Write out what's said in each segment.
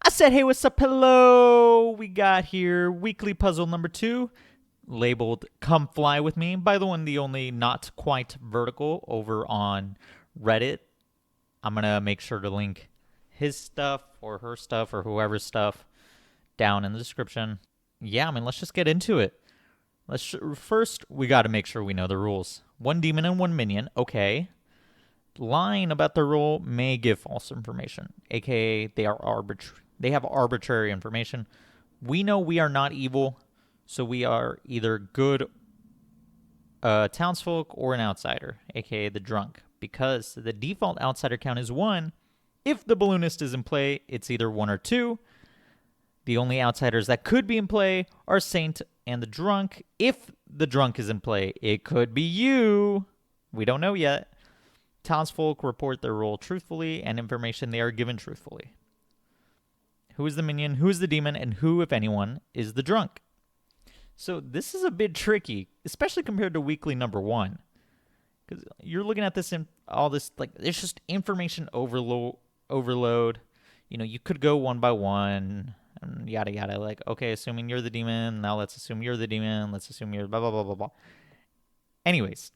I said, hey, what's up? Hello. We got here weekly puzzle number 2, labeled Come Fly With Me, by the one, the only not quite vertical over on Reddit. I'm going to make sure to link his stuff or her stuff or whoever's stuff down in the description. Yeah, I mean, let's just get into it. First, we got to make sure we know the rules. 1 demon and 1 minion. Okay. Lying about the rule may give false information, aka they have arbitrary information. We know we are not evil, so we are either good townsfolk or an outsider, aka the drunk, because the default outsider count is 1. If the balloonist is in play, it's either 1 or 2. The only outsiders that could be in play are Saint and the drunk. If the drunk is in play, it could be you. We don't know yet. Townsfolk report their role truthfully, and information they are given truthfully. Who is the minion, who is the demon, and who, if anyone, is the drunk? So this is a bit tricky, especially compared to weekly number 1. Because you're looking at this in all this, like, it's just information overload. You know, you could go one by one, and yada yada. Like, okay, assuming you're the demon, now let's assume you're the demon, let's assume you're blah, blah, blah, blah, blah. Anyways,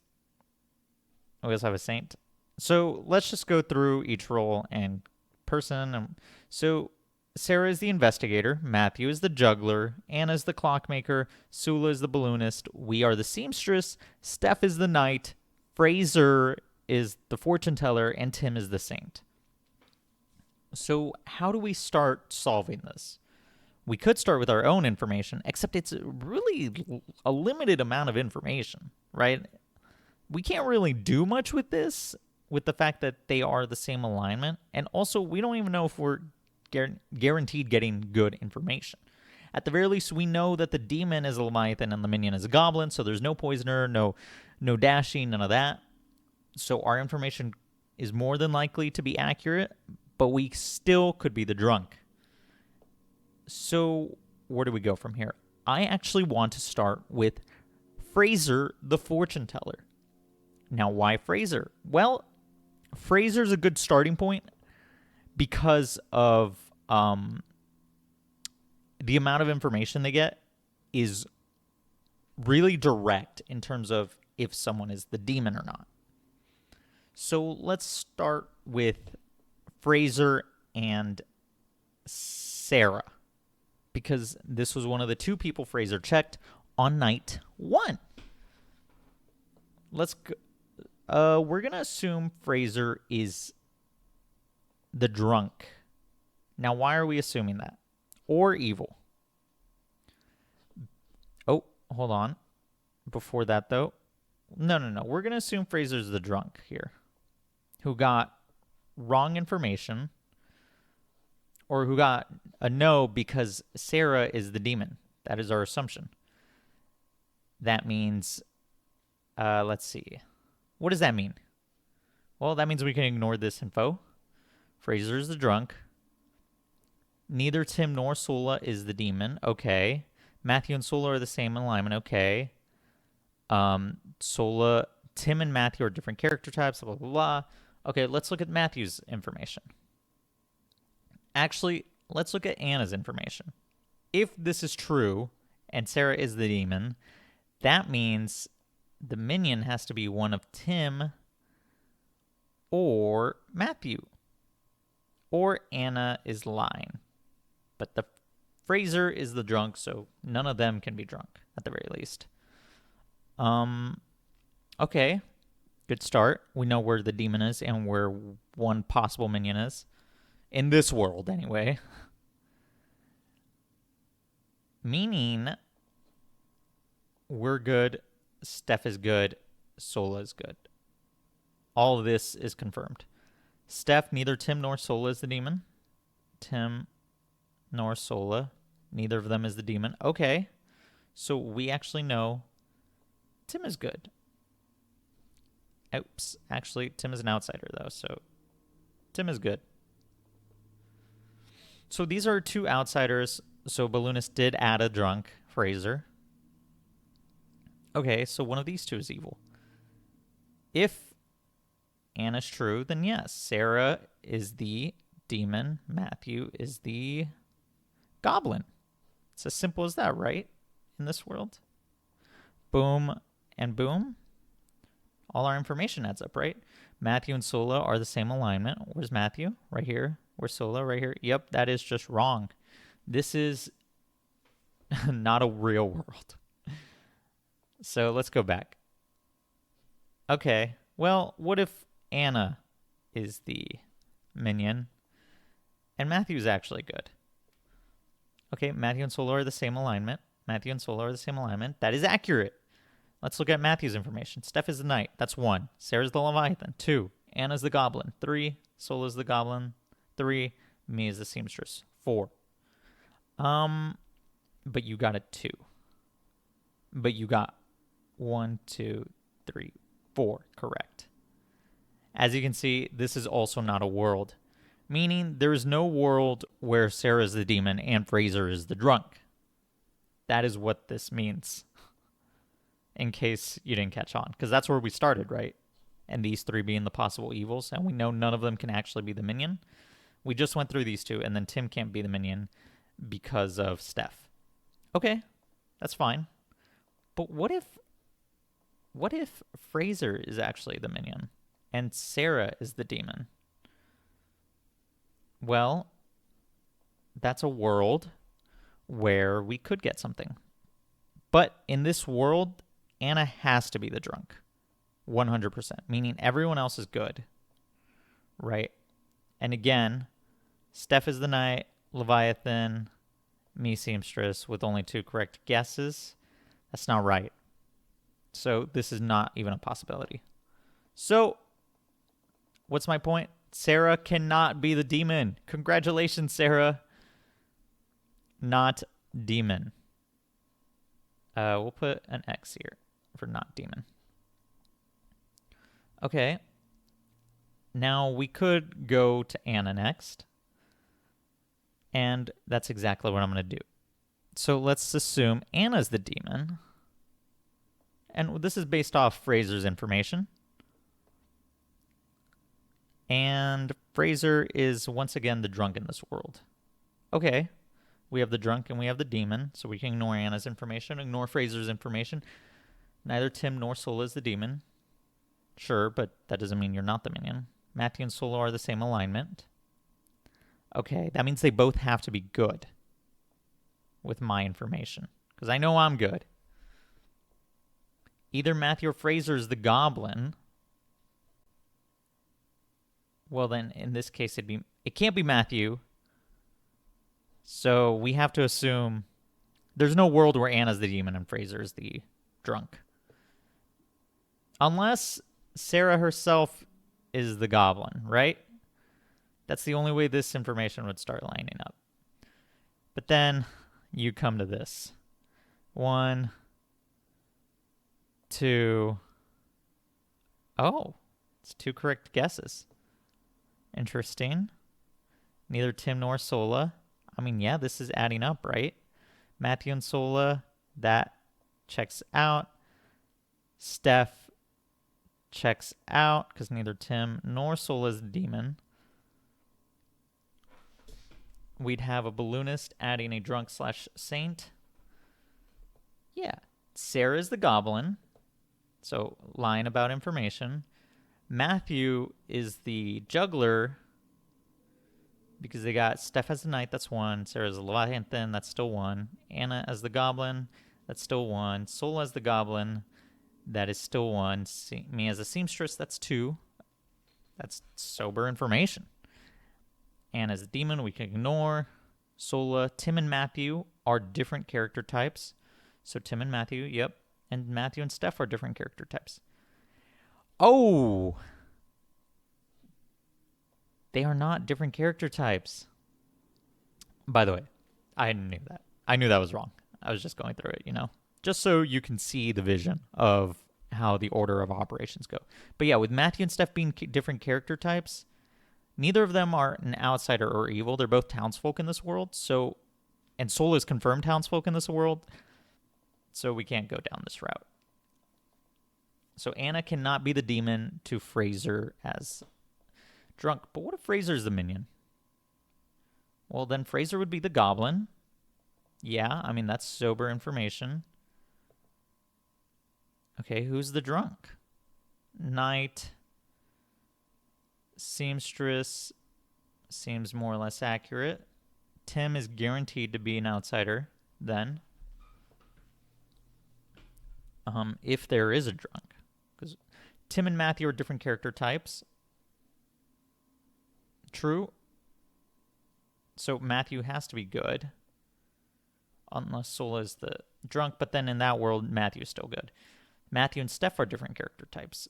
we also have a saint. So let's just go through each role and person. So Sarah is the investigator, Matthew is the juggler, Anna is the clockmaker, Sula is the balloonist, we are the seamstress, Steph is the knight, Fraser is the fortune teller, and Tim is the saint. So how do we start solving this? We could start with our own information, except it's really a limited amount of information, right? We can't really do much with this, with the fact that they are the same alignment. And also, we don't even know if we're guaranteed getting good information. At the very least, we know that the demon is a Leviathan and the minion is a goblin, so there's no poisoner, no dashing, none of that. So our information is more than likely to be accurate, but we still could be the drunk. So where do we go from here? I actually want to start with Fraser, the fortune teller. Now, why Fraser? Well, Fraser's a good starting point because of the amount of information they get is really direct in terms of if someone is the demon or not. So let's start with Fraser and Sarah, because this was one of the 2 people Fraser checked on night 1. Let's go. We're going to assume Fraser is the drunk. Now, why are we assuming that? Or evil? Oh, hold on. Before that, though. No. We're going to assume Fraser's the drunk here, who got wrong information, or who got a no because Sarah is the demon. That is our assumption. That means, let's see. What does that mean? Well, that means we can ignore this info. Fraser is the drunk. Neither Tim nor Sula is the demon. Okay. Matthew and Sula are the same alignment. Okay. Tim and Matthew are different character types. Blah, blah, blah. Okay, let's look at Matthew's information. Actually, let's look at Anna's information. If this is true, and Sarah is the demon, that means the minion has to be one of Tim or Matthew. Or Anna is lying. But the Fraser is the drunk, so none of them can be drunk, at the very least. Okay. Good start. We know where the demon is and where one possible minion is. In this world, anyway. Meaning, we're good, Steph is good, Sola is good. All of this is confirmed. Steph, neither Tim nor Sola is the demon. Tim nor Sola, neither of them is the demon. Okay, so we actually know Tim is good. Oops, actually, Tim is an outsider, though, so Tim is good. So these are 2 outsiders. So Balloonist did add a drunk, Fraser. Okay, so one of these 2 is evil. If Anna's true, then yes, Sarah is the demon, Matthew is the Goblin. It's as simple as that, right? In this world. Boom and boom. All our information adds up, right? Matthew and Sola are the same alignment. Where's Matthew? Right here. Where's Sola? Right here. Yep, that is just wrong. This is not a real world. So let's go back. Okay, well, what if Anna is the minion and Matthew's actually good? Okay, Matthew and Sola are the same alignment. Matthew and Sola are the same alignment. That is accurate. Let's look at Matthew's information. Steph is the knight. That's 1. Sarah's the Leviathan. 2. Anna's the goblin. 3. Sola's the goblin. 3. Me is the seamstress. 4. But you got a 2. But you got 1, 2, 3, 4 correct. As you can see, this is also not a world, meaning there is no world where Sarah is the demon and Fraser is the drunk. That is what this means, in case you didn't catch on, because that's where we started, right? And these 3 being the possible evils, and we know none of them can actually be the minion. We just went through these 2, and then Tim can't be the minion because of Steph. Okay, that's fine. But what if Fraser is actually the minion and Sarah is the demon? Well, that's a world where we could get something. But in this world, Anna has to be the drunk. 100%. Meaning everyone else is good. Right? And again, Steph is the knight, Leviathan, me seamstress with only 2 correct guesses. That's not right. So this is not even a possibility. So what's my point? Sarah cannot be the demon. Congratulations, Sarah. Not demon. We'll put an X here for not demon. Okay. Now we could go to Anna next. And that's exactly what I'm going to do. So let's assume Anna's the demon. And this is based off Fraser's information. And Fraser is once again the drunk in this world. Okay. We have the drunk and we have the demon, so we can ignore Anna's information, ignore Fraser's information. Neither Tim nor Sola is the demon. Sure, but that doesn't mean you're not the minion. Matthew and Sola are the same alignment. Okay, that means they both have to be good with my information, because I know I'm good. Either Matthew or Fraser is the goblin. Well, then, in this case, it can't be Matthew. So we have to assume there's no world where Anna's the demon and Fraser is the drunk. Unless Sarah herself is the goblin, right? That's the only way this information would start lining up. But then you come to this. 1, 2. Oh, it's 2 correct guesses. Interesting. Neither Tim nor Sola. I mean, yeah, this is adding up, right? Matthew and Sola, that checks out. Steph checks out because neither Tim nor Sola is the demon. We'd have a balloonist adding a drunk/saint. Yeah. Sarah is the goblin. So lying about information. Matthew is the juggler because they got Steph as the knight, that's 1. Sarah as the Leviathan, that's still 1. Anna as the goblin, that's still 1. Sola as the goblin, that is still 1. Me as a seamstress, that's 2. That's sober information. Anna as the demon, we can ignore. Sola, Tim and Matthew are different character types. So Tim and Matthew, yep. And Matthew and Steph are different character types. Oh! They are not different character types. By the way, I knew that. I knew that was wrong. I was just going through it, just so you can see the vision of how the order of operations go. But yeah, with Matthew and Steph being different character types, neither of them are an outsider or evil. They're both townsfolk in this world. And Sola is confirmed townsfolk in this world. So we can't go down this route. So Anna cannot be the demon to Fraser as drunk. But what if Fraser is the minion? Well, then Fraser would be the goblin. Yeah, I mean, that's sober information. Okay, who's the drunk? Knight, seamstress seems more or less accurate. Tim is guaranteed to be an outsider then. If there is a drunk. Because Tim and Matthew are different character types. True. So Matthew has to be good. Unless Sola is the drunk, but then in that world, Matthew's still good. Matthew and Steph are different character types.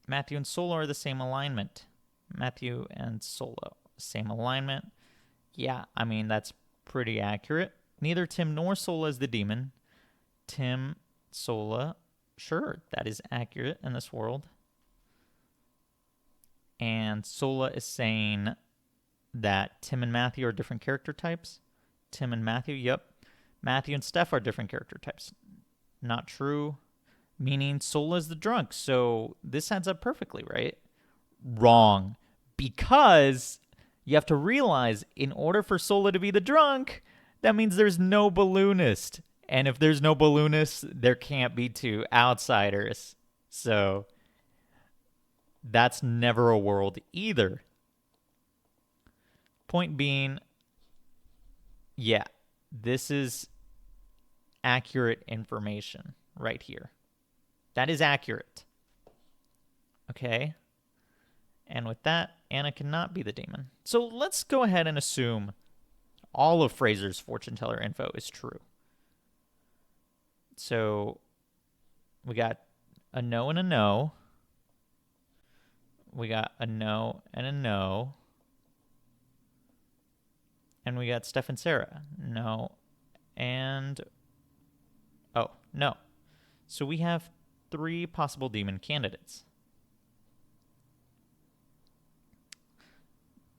Matthew and Sola are the same alignment. Matthew and Sola, same alignment. Yeah, I mean, that's pretty accurate. Neither Tim nor Sola is the demon. Tim, Sola, sure, that is accurate in this world. And Sola is saying that Tim and Matthew are different character types. Tim and Matthew, yep. Matthew and Steph are different character types. Not true. Meaning Sola is the drunk. So this adds up perfectly, right? Wrong. Because you have to realize in order for Sola to be the drunk, that means there's no balloonist. And if there's no balloonist, there can't be two outsiders. So that's never a world either. Point being, yeah, this is accurate information right here. That is accurate. Okay? And with that, Anna cannot be the demon. So let's go ahead and assume all of Fraser's fortune teller info is true. So we got a no and a no. We got a no and a no. And we got Steph and Sarah. No. And... oh, no. So we have 3 possible demon candidates.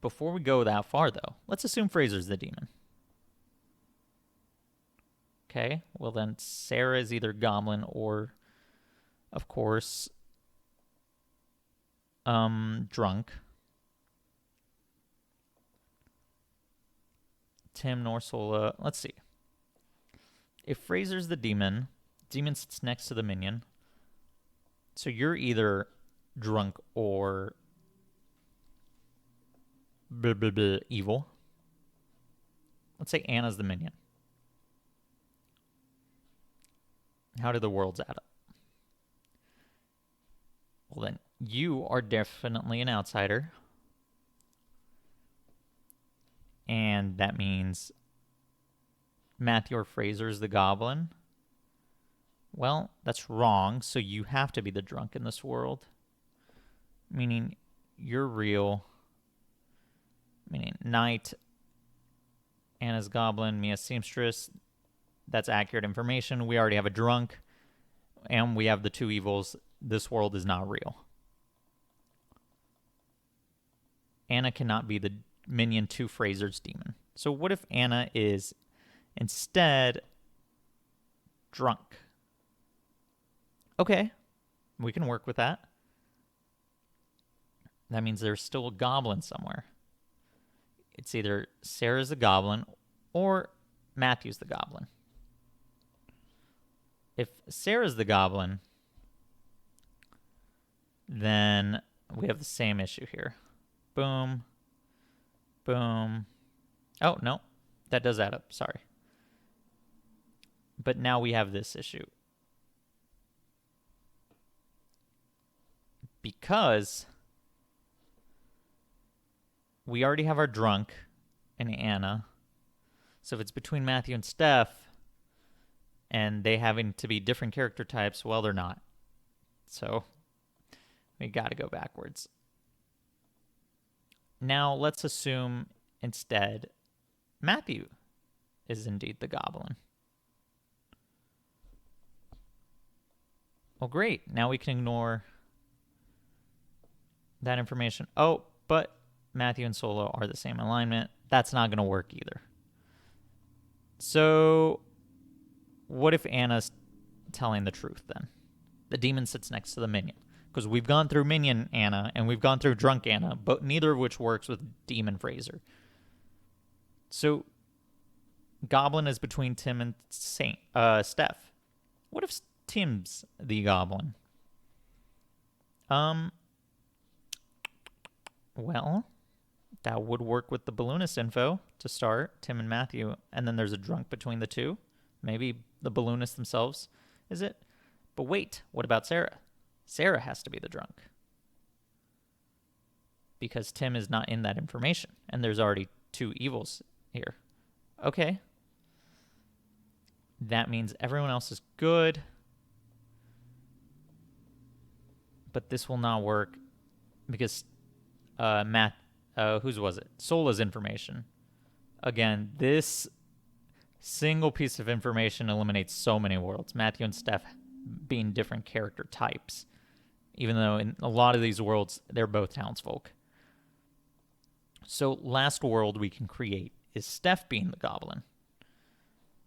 Before we go that far, though, let's assume Fraser's the demon. Okay, well then Sarah is either Goblin or, of course, drunk. Tim nor Sola. Let's see. If Fraser's the demon, demon sits next to the minion. So you're either drunk or evil. Let's say Anna's the minion. How do the worlds add up? Well, then you are definitely an outsider. And that means Matthew or Fraser is the goblin. Well, that's wrong. So you have to be the drunk in this world. Meaning you're real. Meaning Knight, Anna's goblin, Mia's seamstress. That's accurate information. We already have a drunk. And we have the 2 evils. This world is not real. Anna cannot be the minion to Fraser's demon. So what if Anna is instead drunk? Okay, we can work with that. That means there's still a goblin somewhere. It's either Sarah's the goblin or Matthew's the goblin. If Sarah's the goblin, then we have the same issue here. Boom. Boom. Oh, no. That does add up. Sorry. But now we have this issue. Because we already have our drunk and Anna. So if it's between Matthew and Steph and they having to be different character types, well, they're not. So we got to go backwards. Now let's assume instead Matthew is indeed the goblin. Well, great. Now we can ignore that information. Oh, but Matthew and Sola are the same alignment. That's not going to work either. So what if Anna's telling the truth then? The demon sits next to the minion. Because we've gone through minion Anna and we've gone through drunk Anna, but neither of which works with demon Fraser. So Goblin is between Tim and Steph. What if Tim's the goblin? Well, that would work with the balloonist info to start, Tim and Matthew, and then there's a drunk between the two. Maybe the balloonists themselves, is it? But wait, what about Sarah? Sarah has to be the drunk. Because Tim is not in that information, and there's already two evils here. Okay. That means everyone else is good. But this will not work because whose was it? Sola's information. Again, this single piece of information eliminates so many worlds. Matthew and Steph being different character types, even though in a lot of these worlds, they're both townsfolk. So last world we can create is Steph being the goblin.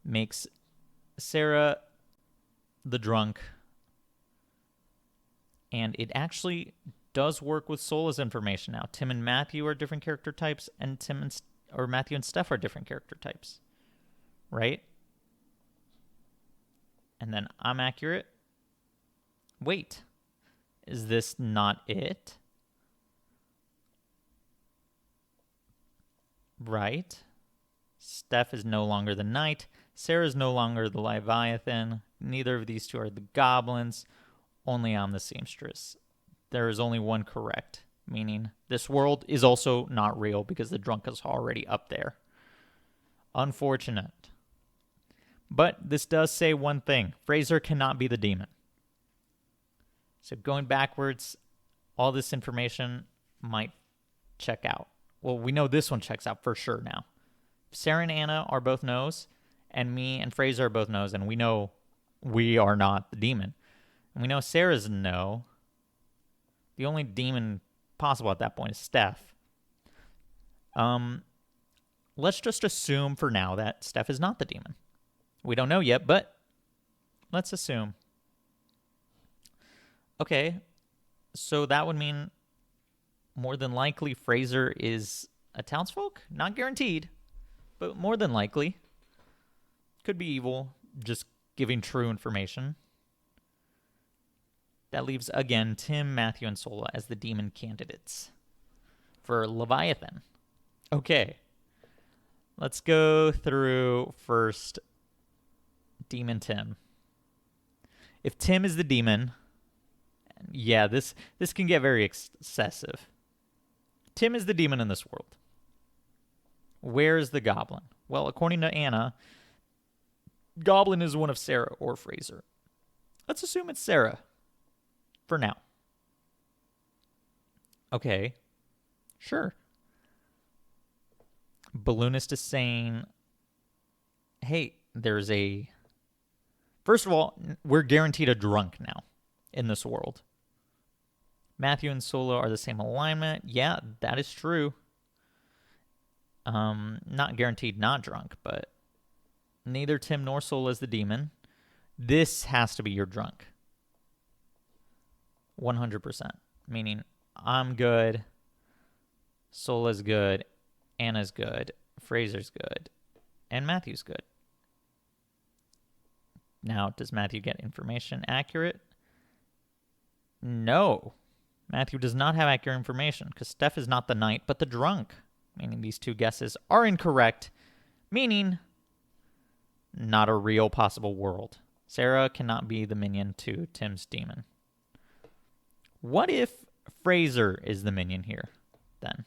Makes Sarah the drunk. And it actually does work with Sola's information now. Tim and Matthew are different character types, and Matthew and Steph are different character types. Right? And then I'm accurate. Wait. Is this not it? Right. Steph is no longer the knight. Sarah is no longer the Leviathan. Neither of these two are the goblins. Only I'm the seamstress. There is only one correct, meaning this world is also not real because the drunk is already up there. Unfortunate. But this does say one thing. Fraser cannot be the demon. So going backwards, all this information might check out. Well, we know this one checks out for sure now. Sarah and Anna are both no's, and me and Fraser are both no's, and we know we are not the demon. And we know Sarah's a no. The only demon possible at that point is Steph. Let's just assume for now that Steph is not the demon. We don't know yet, but let's assume. Okay, so that would mean more than likely Fraser is a townsfolk? Not guaranteed, but more than likely. Could be evil, just giving true information. That leaves, again, Tim, Matthew, and Sola as the demon candidates for Leviathan. Okay. Let's go through first Demon Tim. If Tim is the demon, yeah, this can get very excessive. Tim is the demon in this world. Where is the goblin? Well, according to Anna, goblin is one of Sarah or Fraser. Let's assume it's Sarah. For now. Okay. Sure. Balloonist is saying, hey, there's a... First of all, we're guaranteed a drunk now in this world. Matthew and Sola are the same alignment. Yeah, that is true. Not guaranteed not drunk, but neither Tim nor Sola is the demon. This has to be your drunk. 100%. Meaning, I'm good, Sola's good, Anna's good, Fraser's good, and Matthew's good. Now, does Matthew get information accurate? No. Matthew does not have accurate information because Steph is not the knight, but the drunk. Meaning these two guesses are incorrect. Meaning, not a real possible world. Sarah cannot be the minion to Tim's demon. What if Fraser is the minion here, then?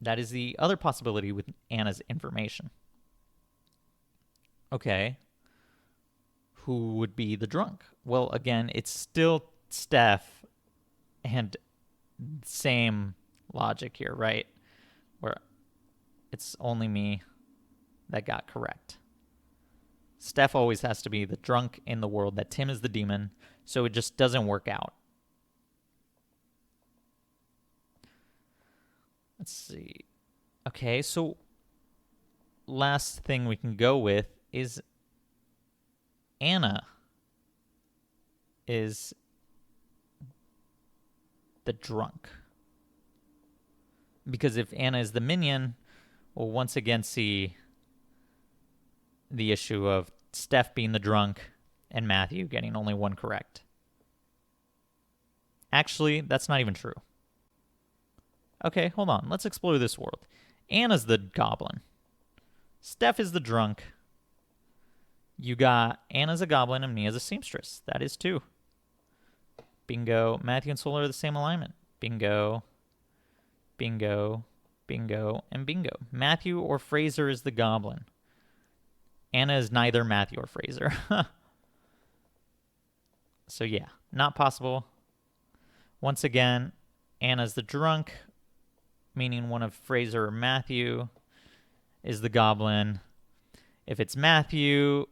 That is the other possibility with Anna's information. Okay. Who would be the drunk? Well, again, it's still Steph and same logic here, right? Where it's only me that got correct. Steph always has to be the drunk in the world, that Tim is the demon, so it just doesn't work out. Let's see. Okay, so last thing we can go with is Anna is the drunk. Because if Anna is the minion, we'll once again see the issue of Steph being the drunk and Matthew getting only one correct. Actually, that's not even true. Okay, hold on. Let's explore this world. Anna's the goblin. Steph is the drunk. You got Anna's a goblin and Mia's a seamstress. That is 2. Bingo. Matthew and Sola are the same alignment. Bingo. Bingo. Bingo. And bingo. Matthew or Fraser is the goblin. Anna is neither Matthew or Fraser. So yeah, not possible. Once again, Anna's the drunk, meaning one of Fraser or Matthew is the goblin. If it's Matthew,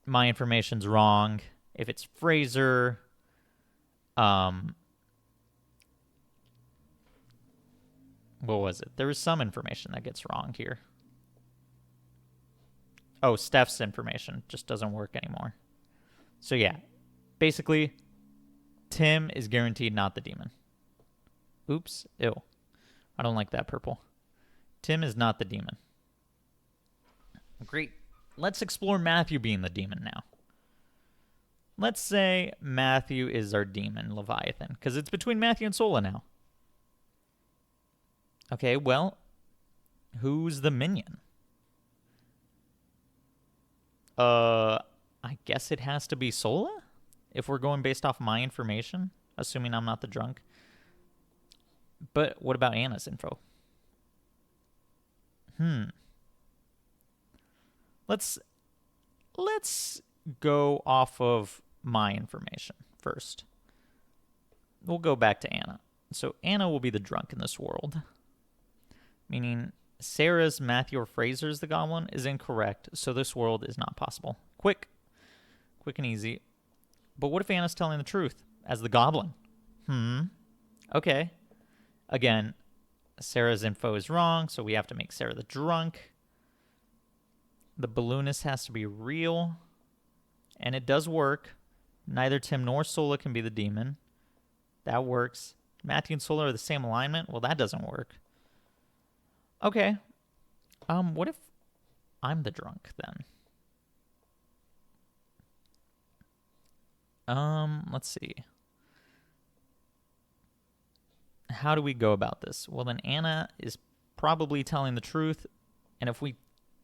my information's wrong. If it's Fraser, what was it? There was some information that gets wrong here. Oh, Steph's information just doesn't work anymore. So yeah, basically, Tim is guaranteed not the demon. Oops, ew. I don't like that purple. Tim is not the demon. Great. Let's explore Matthew being the demon now. Let's say Matthew is our demon, Leviathan, because it's between Matthew and Sola now. Okay, well, who's the minion? I guess it has to be Sola? If we're going based off my information, assuming I'm not the drunk. But what about Anna's info? Let's go off of my information first. We'll go back to Anna. So Anna will be the drunk in this world. Meaning Sarah's Matthew or Fraser's the goblin is incorrect, so this world is not possible. Quick and easy. But what if Anna's telling the truth as the goblin? Okay. Again, Sarah's info is wrong, so we have to make Sarah the drunk. The balloonist has to be real, and it does work. Neither Tim nor Sola can be the demon. That works. Matthew and Sola are the same alignment. Well, that doesn't work. Okay. What if I'm the drunk then? Let's see. How do we go about this? Well, then Anna is probably telling the truth, and if we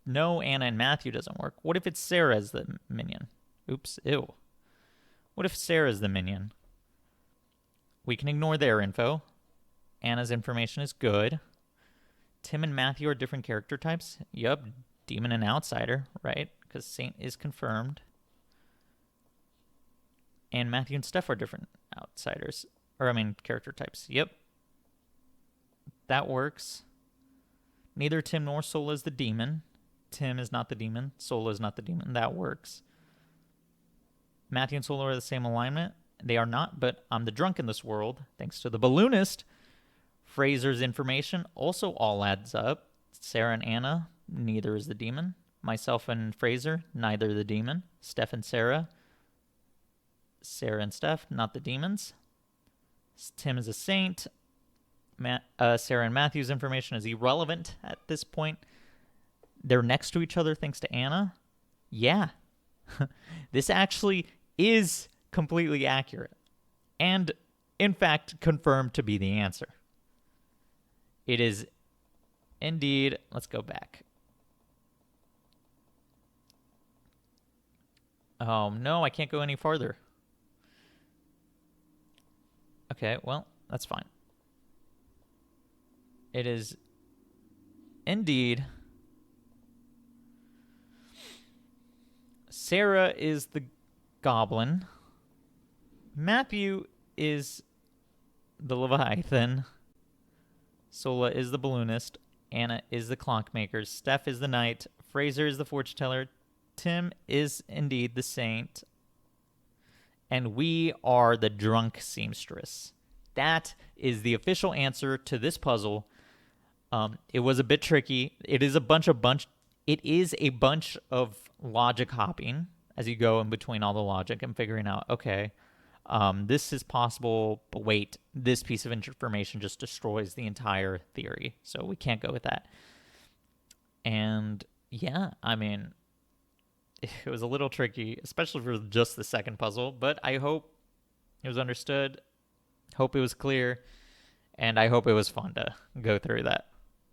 know Anna and Matthew doesn't work, what if it's Sarah as the minion? Oops, ew. What if Sarah's the minion? We can ignore their info. Anna's information is good. Tim and Matthew are different character types. Yup, demon and outsider, right? Because Saint is confirmed. And Matthew and Steph are different outsiders. Character types. Yep. That works. Neither Tim nor Sola is the demon. Tim is not the demon. Sola is not the demon. That works. Matthew and Sola are the same alignment. They are not, but I'm the drunk in this world, thanks to the balloonist. Fraser's information also all adds up. Sarah and Anna, neither is the demon. Myself and Fraser, neither the demon. Steph and Sarah. Sarah and Steph, not the demons. Tim is a saint. Sarah and Matthew's information is irrelevant at this point. They're next to each other thanks to Anna. Yeah. This actually is completely accurate. And, in fact, confirmed to be the answer. It is indeed... Let's go back. Oh, no, I can't go any farther. Okay, well, that's fine. It is indeed... Sarah is the goblin. Matthew is the Leviathan. Sola is the balloonist. Anna is the clockmaker. Steph is the knight. Fraser is the fortune teller. Tim is indeed the saint. And we are the drunk seamstress. That is the official answer to this puzzle. It was a bit tricky. It is a bunch of logic hopping as you go in between all the logic and figuring out, okay, this is possible, but wait, this piece of information just destroys the entire theory. So we can't go with that. And yeah, I mean, it was a little tricky, especially for just the second puzzle, but I hope it was understood. Hope it was clear. And I hope it was fun to go through that.